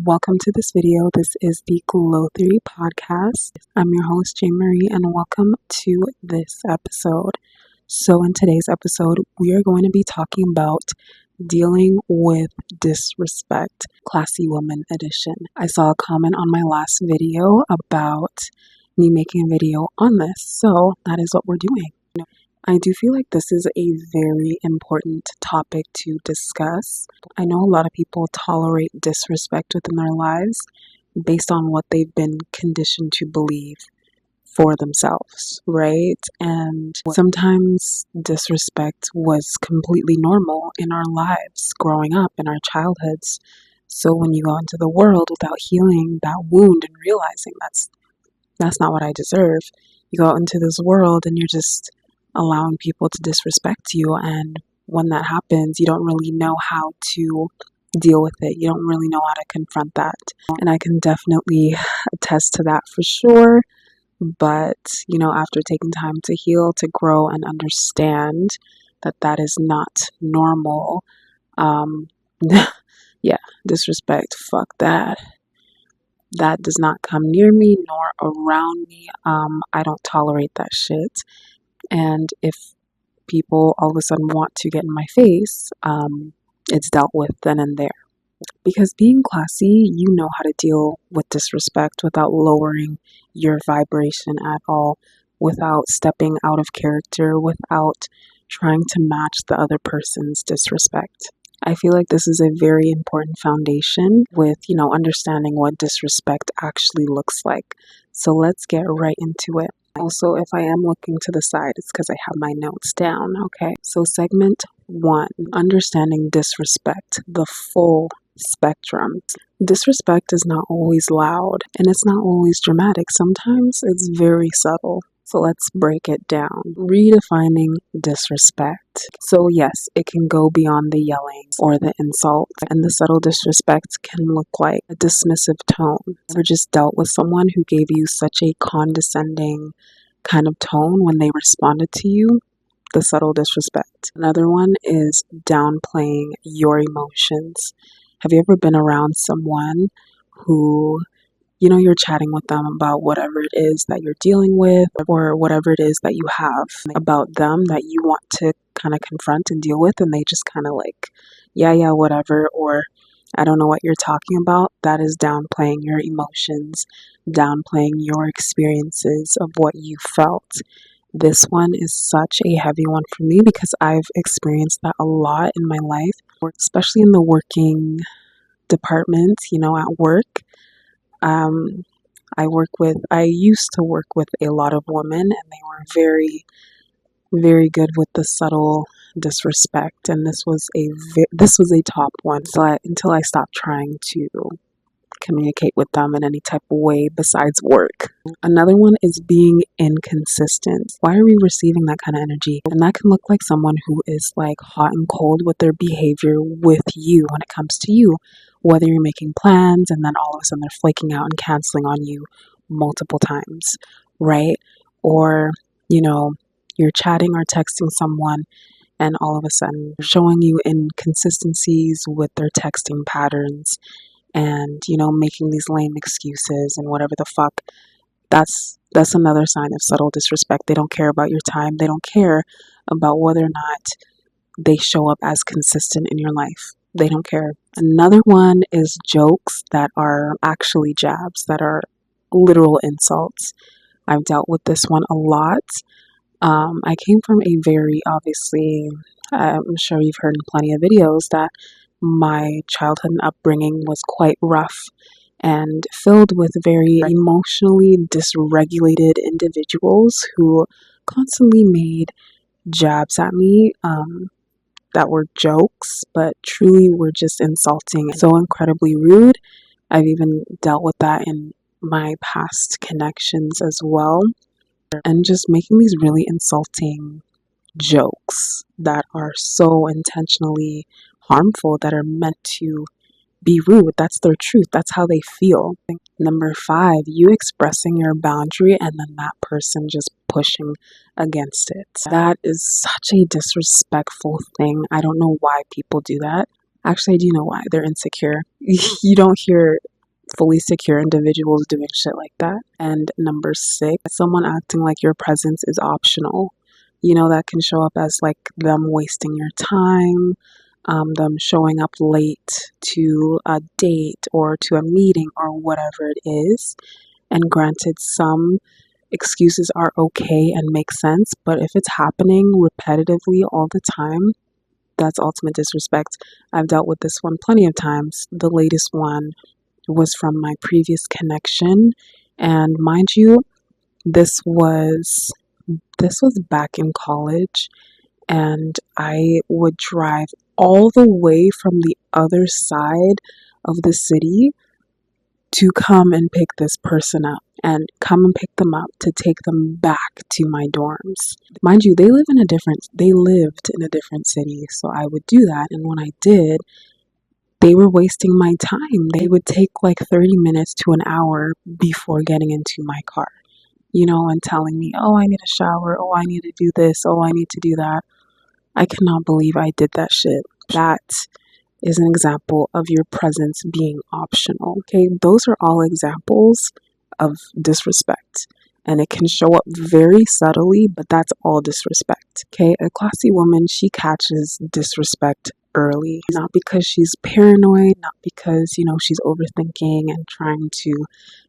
Welcome to this video. This is the Glow Theory podcast. I'm your host, Jane Marie, and welcome to this episode. So, in today's episode, we are going to be talking about dealing with disrespect, Classy Woman Edition. I saw a comment on my last video about me making a video on this, so that is what we're doing. I do feel like this is a very important topic to discuss. I know a lot of people tolerate disrespect within their lives based on what they've been conditioned to believe for themselves, right? And sometimes disrespect was completely normal in our lives growing up in our childhoods. So when you go into the world without healing that wound and realizing that's not what I deserve, you go out into this world and you're just allowing people to disrespect you, and when that happens, you don't really know how to deal with it. You don't really know how to confront that, and I can definitely attest to that for sure. But after taking time to heal, to grow, and understand that that is not normal, yeah, disrespect, fuck that. That does not come near me nor around me. I don't tolerate that shit. And if people all of a sudden want to get in my face, it's dealt with then and there. Because being classy, you know how to deal with disrespect without lowering your vibration at all, without stepping out of character, without trying to match the other person's disrespect. I feel like this is a very important foundation with, understanding what disrespect actually looks like. So let's get right into it. Also, if I am looking to the side, it's because I have my notes down, okay? So segment 1, understanding disrespect, the full spectrum. Disrespect is not always loud, and it's not always dramatic. Sometimes it's very subtle. So let's break it down. Redefining disrespect. So yes, it can go beyond the yelling or the insult, and the subtle disrespect can look like a dismissive tone. Or just dealt with someone who gave you such a condescending kind of tone when they responded to you, the subtle disrespect. Another one is downplaying your emotions. Have you ever been around someone who you're chatting with them about whatever it is that you're dealing with or whatever it is that you have about them that you want to kind of confront and deal with, and they just kind of like, yeah, whatever, or I don't know what you're talking about. That is downplaying your emotions, downplaying your experiences of what you felt. This one is such a heavy one for me because I've experienced that a lot in my life, especially in the working department, at work. I used to work with a lot of women, and they were very, very good with the subtle disrespect, and this was a top one. So until I stopped trying to communicate with them in any type of way besides work. Another one is being inconsistent. Why are we receiving that kind of energy? And that can look like someone who is like hot and cold with their behavior with you when it comes to you. Whether you're making plans and then all of a sudden they're flaking out and canceling on you multiple times, right? Or, you're chatting or texting someone and all of a sudden showing you inconsistencies with their texting patterns and, making these lame excuses and whatever the fuck. That's another sign of subtle disrespect. They don't care about your time. They don't care about whether or not they show up as consistent in your life. They don't care. Another one is jokes that are actually jabs, that are literal insults. I've dealt with this one a lot. I came from a very, obviously, I'm sure you've heard in plenty of videos that my childhood and upbringing was quite rough and filled with very emotionally dysregulated individuals who constantly made jabs at me. That were jokes, but truly were just insulting and so incredibly rude. I've even dealt with that in my past connections as well. And just making these really insulting jokes that are so intentionally harmful, that are meant to be rude. That's their truth. That's how they feel. Number 5, you expressing your boundary and then that person just pushing against it. That is such a disrespectful thing. I don't know why people do that. Actually, I do know why. They're insecure. You don't hear fully secure individuals doing shit like that. And number six, someone acting like your presence is optional. That can show up as like them wasting your time, them showing up late to a date or to a meeting or whatever it is. And granted, some excuses are okay and make sense, but if it's happening repetitively all the time, that's ultimate disrespect. I've dealt with this one plenty of times. The latest one was from my previous connection, and mind you, this was back in college, and I would drive all the way from the other side of the city to come and pick this person up and come and pick them up to take them back to my dorms. Mind you, they lived in a different city, so I would do that, and when I did, they were wasting my time. They would take like 30 minutes to an hour before getting into my car, and telling me, oh, I need a shower. Oh, I need to do this. Oh, I need to do that. I cannot believe I did that shit. That is an example of your presence being optional. Okay, those are all examples of disrespect. And it can show up very subtly, but that's all disrespect. Okay, a classy woman, she catches disrespect early. Not because she's paranoid, not because, she's overthinking and trying to,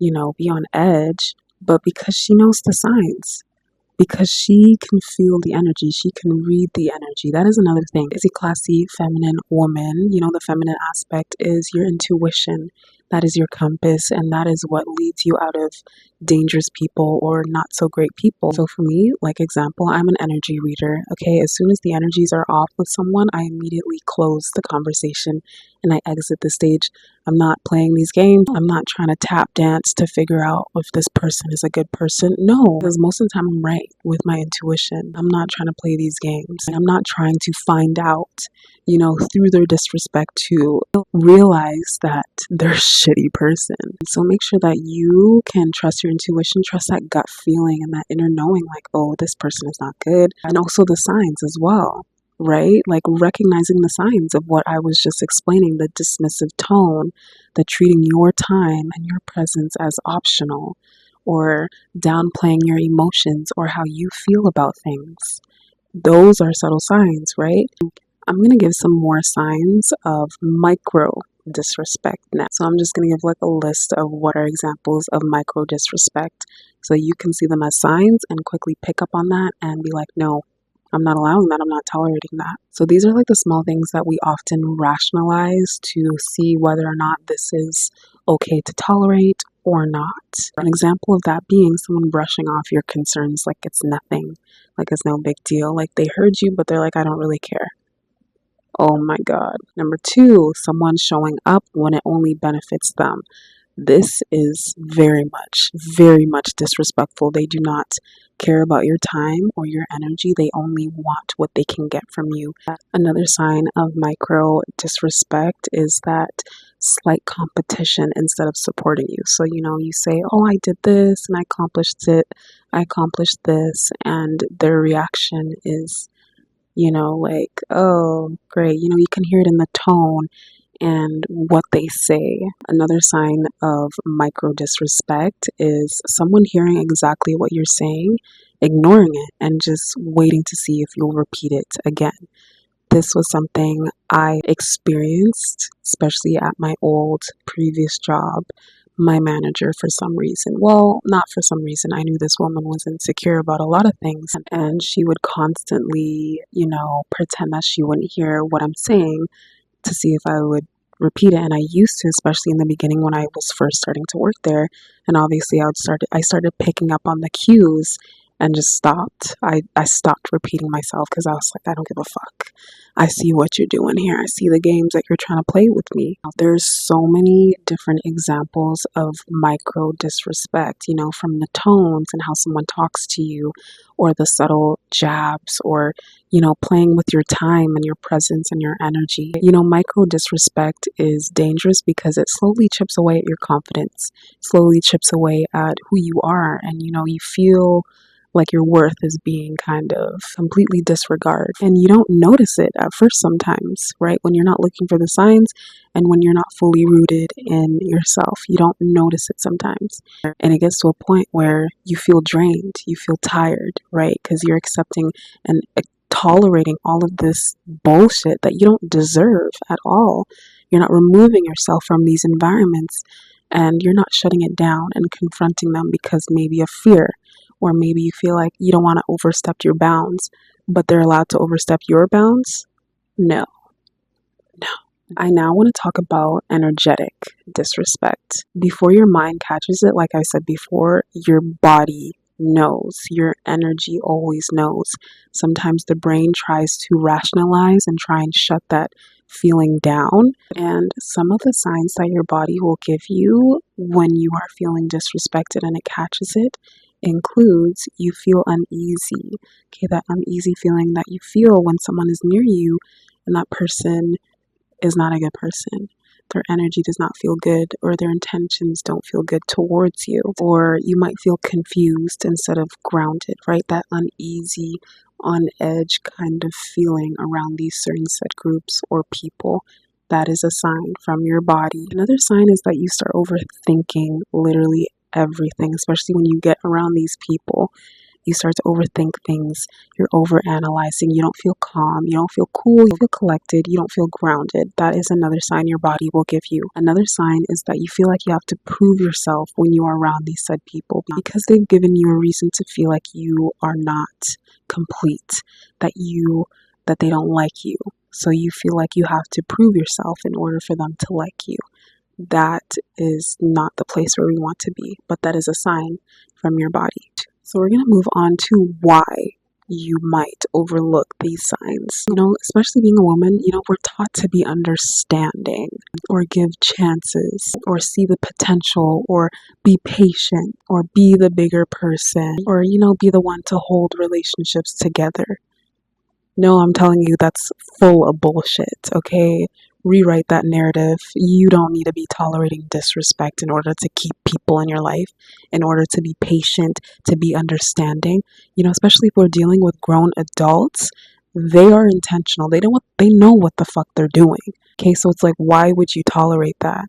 be on edge, but because she knows the signs, because she can feel the energy, she can read the energy. That is another thing. Is a classy feminine woman, the feminine aspect is your intuition. That is your compass, and that is what leads you out of dangerous people or not so great people. So for me, like example, I'm an energy reader. Okay, as soon as the energies are off with someone, I immediately close the conversation and I exit the stage. I'm not playing these games. I'm not trying to tap dance to figure out if this person is a good person. No, because most of the time I'm right with my intuition. I'm not trying to play these games. I'm not trying to find out, through their disrespect to realize that they're a shitty person. So make sure that you can trust your intuition, trust that gut feeling and that inner knowing like, oh, this person is not good. And also the signs as well, right? Like recognizing the signs of what I was just explaining, the dismissive tone, the treating your time and your presence as optional, or downplaying your emotions or how you feel about things. Those are subtle signs, right? I'm going to give some more signs of micro disrespect now. So I'm just going to give like a list of what are examples of micro disrespect so you can see them as signs and quickly pick up on that and be like, no, I'm not allowing that. I'm not tolerating that. So these are like the small things that we often rationalize to see whether or not this is okay to tolerate or not. An example of that being someone brushing off your concerns like it's nothing, like it's no big deal. Like they heard you, but they're like, I don't really care. Oh my God. Number two, someone showing up when it only benefits them. This is very much disrespectful. They do not care about your time or your energy. They only want what they can get from you. Another sign of micro disrespect is that slight competition instead of supporting you. So, you say, oh, I did this and I accomplished this, and their reaction is, like, oh, great. You can hear it in the tone and what they say. Another sign of micro disrespect is someone hearing exactly what you're saying, ignoring it, and just waiting to see if you'll repeat it again. This was something I experienced, especially at my old previous job. My manager, for some reason, well, not for some reason, I knew this woman was insecure about a lot of things, and she would constantly, pretend that she wouldn't hear what I'm saying to see if I would repeat it. And I used to, especially in the beginning when I was first starting to work there. And obviously I started picking up on the cues and just stopped. I stopped repeating myself because I was like, I don't give a fuck. I see what you're doing here. I see the games that you're trying to play with me. There's so many different examples of micro disrespect, from the tones and how someone talks to you, or the subtle jabs, or playing with your time and your presence and your energy. Micro disrespect is dangerous because it slowly chips away at your confidence, slowly chips away at who you are, and you feel like your worth is being kind of completely disregarded. And you don't notice it at first sometimes, right? When you're not looking for the signs and when you're not fully rooted in yourself, you don't notice it sometimes. And it gets to a point where you feel drained, you feel tired, right? Because you're accepting and tolerating all of this bullshit that you don't deserve at all. You're not removing yourself from these environments, and you're not shutting it down and confronting them because maybe of fear, or maybe you feel like you don't want to overstep your bounds, but they're allowed to overstep your bounds. No, no. I now want to talk about energetic disrespect. Before your mind catches it, like I said before, your body knows. Your energy always knows. Sometimes the brain tries to rationalize and try and shut that feeling down. And some of the signs that your body will give you when you are feeling disrespected and it catches it includes you feel uneasy. Okay, that uneasy feeling that you feel when someone is near you and that person is not a good person. Their energy does not feel good, or their intentions don't feel good towards you. Or you might feel confused instead of grounded, right? That uneasy, on edge kind of feeling around these certain set groups or people. That is a sign from your body. Another sign is that you start overthinking literally everything, especially when you get around these people. You start to overthink things. You're overanalyzing. You don't feel calm. You don't feel cool. You feel collected. You don't feel grounded. That is another sign your body will give you. Another sign is that you feel like you have to prove yourself when you are around these said people because they've given you a reason to feel like you are not complete, that they don't like you. So you feel like you have to prove yourself in order for them to like you. That is not the place where we want to be, but that is a sign from your body. So we're going to move on to why you might overlook these signs. Especially being a woman, we're taught to be understanding or give chances or see the potential or be patient or be the bigger person or, be the one to hold relationships together. No, I'm telling you, that's full of bullshit, okay? Rewrite that narrative. You don't need to be tolerating disrespect in order to keep people in your life, in order to be patient, to be understanding. Especially if we're dealing with grown adults, they are intentional. They know what the fuck they're doing. Okay, so it's like, why would you tolerate that?